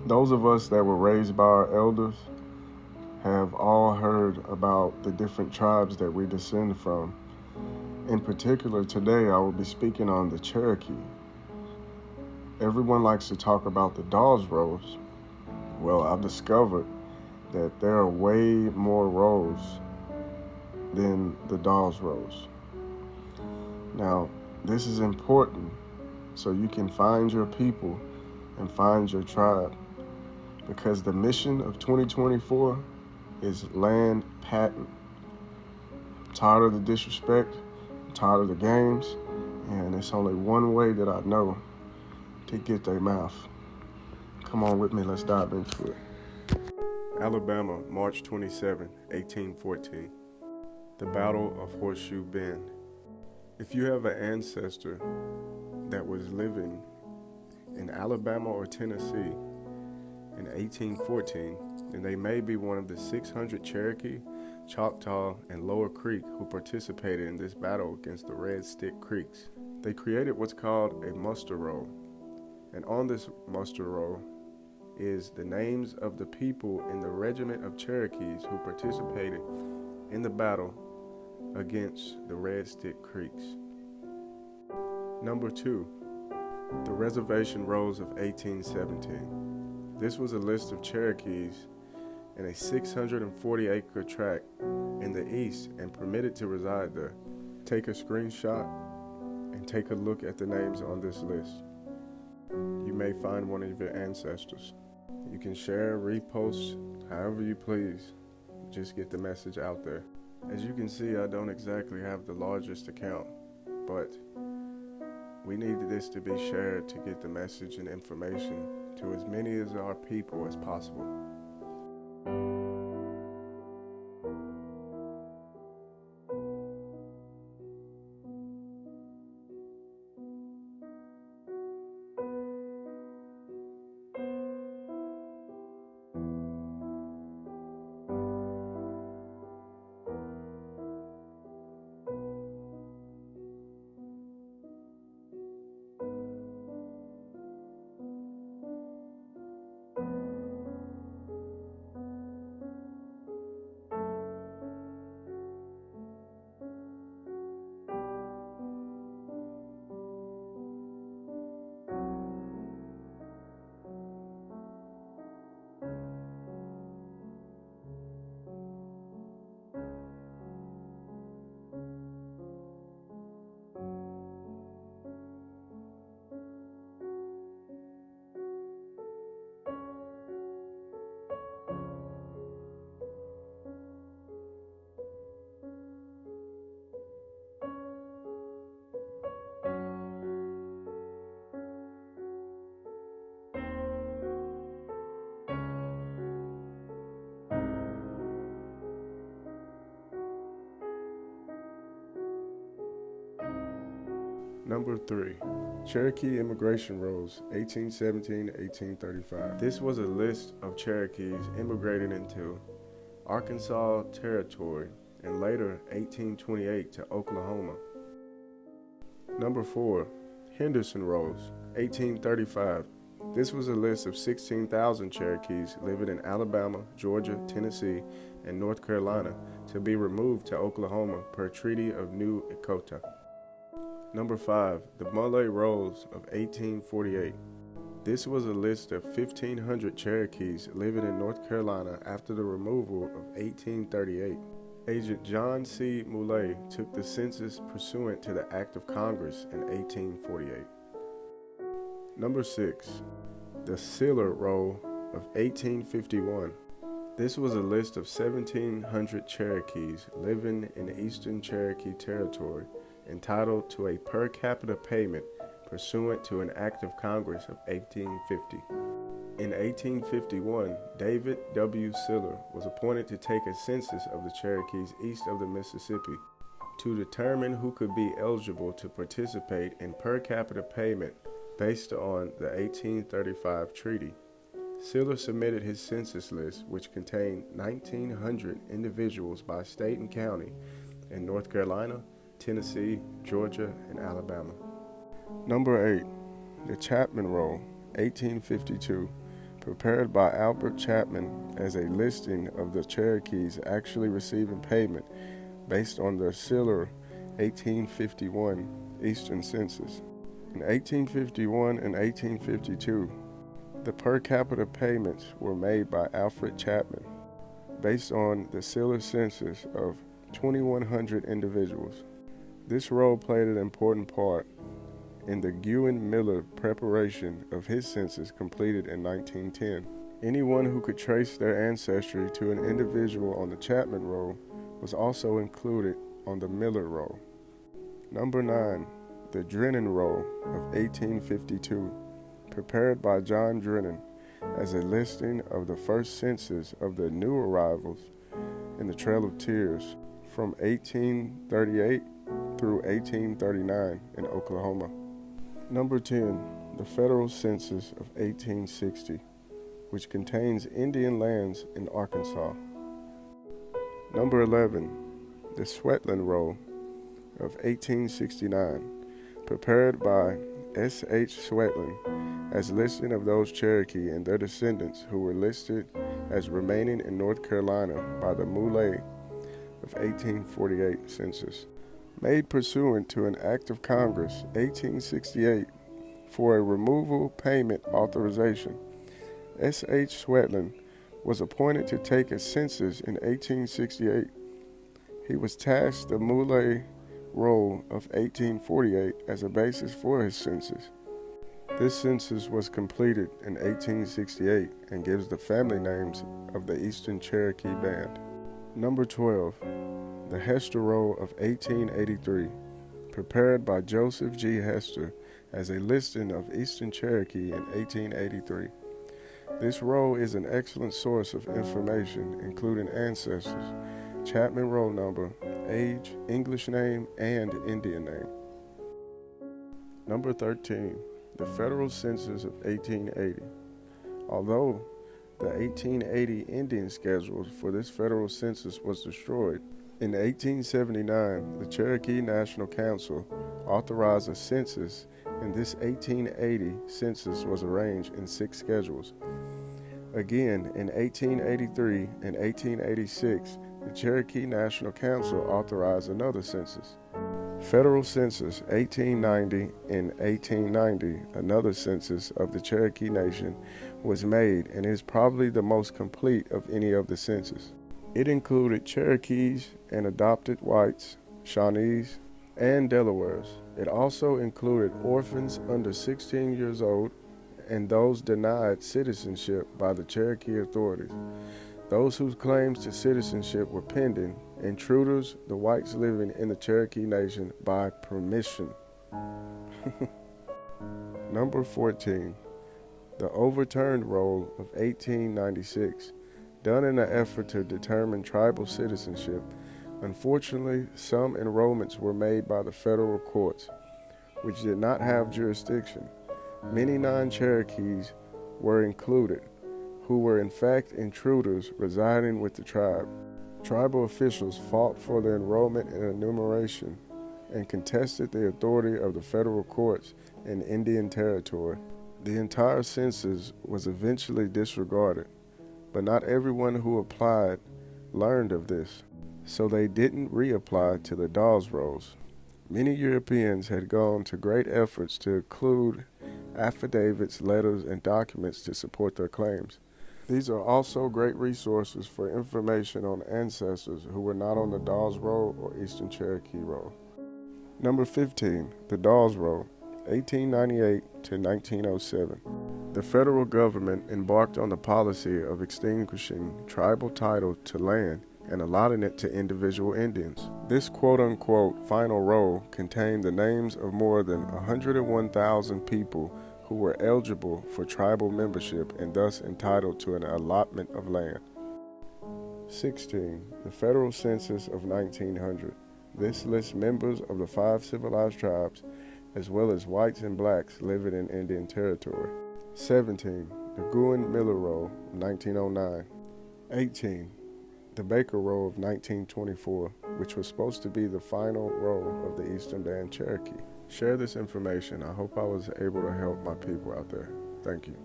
Those of us that were raised by our elders have all heard about the different tribes that we descend from. In particular, today I will be speaking on the Cherokee. Everyone likes to talk about the Dawes Rolls. Well, I've discovered that there are way more roles than the Dawes Rolls. Now, this is important so you can find your people and find your tribe because the mission of 2024 is land patent. I'm tired of the disrespect, I'm tired of the games, and it's only one way that I know to get their mouth. Come on with me, let's dive into it. Alabama, March 27, 1814. The Battle of Horseshoe Bend. If you have an ancestor that was living in Alabama or Tennessee in 1814, then they may be one of the 600 Cherokee, Choctaw, and Lower Creek who participated in this battle against the Red Stick Creeks. They created what's called a muster roll, and on this muster roll is the names of the people in the regiment of Cherokees who participated in the battle against the Red Stick Creeks. Number 2, the Reservation Rolls of 1817. This was a list of Cherokees in a 640-acre tract in the east and permitted to reside there. Take a screenshot and take a look at the names on this list. You may find one of your ancestors. You can share, repost, however you please. Just get the message out there. As you can see, I don't exactly have the largest account, but we need this to be shared to get the message and information to as many of our people as possible. Number 3, Cherokee Immigration Rolls, 1817 to 1835. This was a list of Cherokees immigrating into Arkansas Territory and later 1828 to Oklahoma. Number 4, Henderson Rolls, 1835. This was a list of 16,000 Cherokees living in Alabama, Georgia, Tennessee, and North Carolina to be removed to Oklahoma per Treaty of New Echota. Number 5, the Muley Rolls of 1848. This was a list of 1,500 Cherokees living in North Carolina after the removal of 1838. Agent John C. Muley took the census pursuant to the Act of Congress in 1848. Number 6, the Sealer Roll of 1851. This was a list of 1,700 Cherokees living in Eastern Cherokee Territory entitled to a per capita payment pursuant to an act of Congress of 1850. In 1851, David W. Siller was appointed to take a census of the Cherokees east of the Mississippi to determine who could be eligible to participate in per capita payment based on the 1835 treaty. Siller submitted his census list, which contained 1,900 individuals by state and county in North Carolina, Tennessee, Georgia, and Alabama. Number 8, the Chapman Roll, 1852 prepared by Albert Chapman as a listing of the Cherokees actually receiving payment based on the Siller 1851 Eastern Census. In 1851 and 1852, the per capita payments were made by Alfred Chapman based on the Siller census of 2,100 individuals. This role played an important part in the Guin-Miller preparation of his census completed in 1910. Anyone who could trace their ancestry to an individual on the Chapman roll was also included on the Miller roll. Number 9, the Drennan roll of 1852, prepared by John Drennan as a listing of the first census of the new arrivals in the Trail of Tears from 1838 through 1839 in Oklahoma. Number 10, the Federal Census of 1860, which contains Indian lands in Arkansas. Number 11, the Swetland Roll of 1869, prepared by S.H. Swetland as listing of those Cherokee and their descendants who were listed as remaining in North Carolina by the Muley of 1848 census. Made pursuant to an Act of Congress 1868 for a removal payment authorization, S.H. Swetland was appointed to take a census in 1868. He was tasked the Muley roll of 1848 as a basis for his census. This census was completed in 1868 and gives the family names of the Eastern Cherokee Band. Number 12, the Hester Roll of 1883, prepared by Joseph G. Hester as a listing of Eastern Cherokee in 1883. This roll is an excellent source of information, including ancestors, Chapman roll number, age, English name, and Indian name. Number 13, the Federal Census of 1880. Although the 1880 Indian schedule for this federal census was destroyed, in 1879, the Cherokee National Council authorized a census, and this 1880 census was arranged in 6 schedules. Again, in 1883 and 1886, the Cherokee National Council authorized another census. Federal Census 1890 and 1890, another census of the Cherokee Nation, was made and is probably the most complete of any of the census. It included Cherokees and adopted whites, Shawnees, and Delawares. It also included orphans under 16 years old and those denied citizenship by the Cherokee authorities, those whose claims to citizenship were pending, intruders, the whites living in the Cherokee Nation by permission. Number 14, the Overturned Roll of 1896, done in an effort to determine tribal citizenship. Unfortunately, some enrollments were made by the federal courts, which did not have jurisdiction. Many non-Cherokees were included, who were in fact intruders residing with the tribe. Tribal officials fought for the enrollment and enumeration and contested the authority of the federal courts in Indian Territory. The entire census was eventually disregarded, but not everyone who applied learned of this, so they didn't reapply to the Dawes rolls. Many Europeans had gone to great efforts to include affidavits, letters, and documents to support their claims. These are also great resources for information on ancestors who were not on the Dawes roll or Eastern Cherokee roll. Number 15, the Dawes roll, 1898 to 1907. The federal government embarked on the policy of extinguishing tribal title to land and allotting it to individual Indians. This quote-unquote final roll contained the names of more than 101,000 people who were eligible for tribal membership and thus entitled to an allotment of land. 16. The Federal Census of 1900. This lists members of the 5 civilized tribes, as well as whites and blacks living in Indian Territory. 17. The Guin-Miller Roll of 1909. 18. The Baker Roll of 1924, which was supposed to be the final roll of the Eastern Band Cherokee. Share this information. I hope I was able to help my people out there. Thank you.